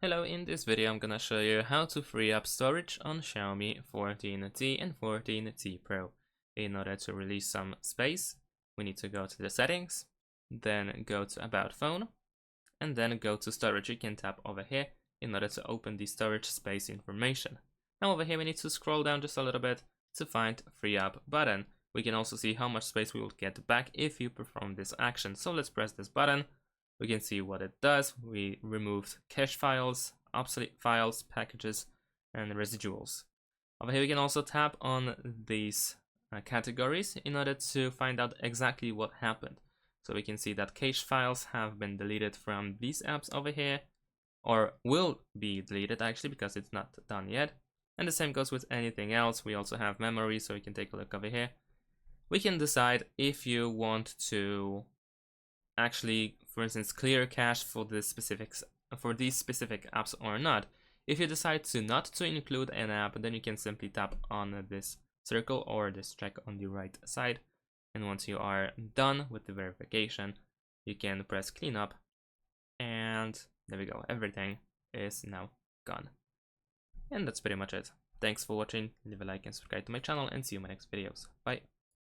Hello, in this video I'm gonna show you how to free up storage on Xiaomi 14T and 14T Pro. In order to release some space, we need to go to the settings, then go to about phone, and then go to storage. You can tap over here in order to open the storage space information. Now over here we need to scroll down just a little bit to find free up button. We can also see how much space we will get back if you perform this action. So let's press this button. We can see what it does. We removed cache files, obsolete files, packages, and residuals. Over here we can also tap on these categories in order to find out exactly what happened. So we can see that cache files have been deleted from these apps over here, or will be deleted actually because it's not done yet. And the same goes with anything else. We also have memory, so we can take a look over here. We can decide if you want to actually, for instance, clear cache for these specific apps or not. If you decide to not to include an app, then you can simply tap on this circle or this check on the right side, and once you are done with the verification, you can press clean up, and there we go, everything is now gone. And that's pretty much it. Thanks for watching, leave a like and subscribe to my channel, and see you in my next videos. Bye.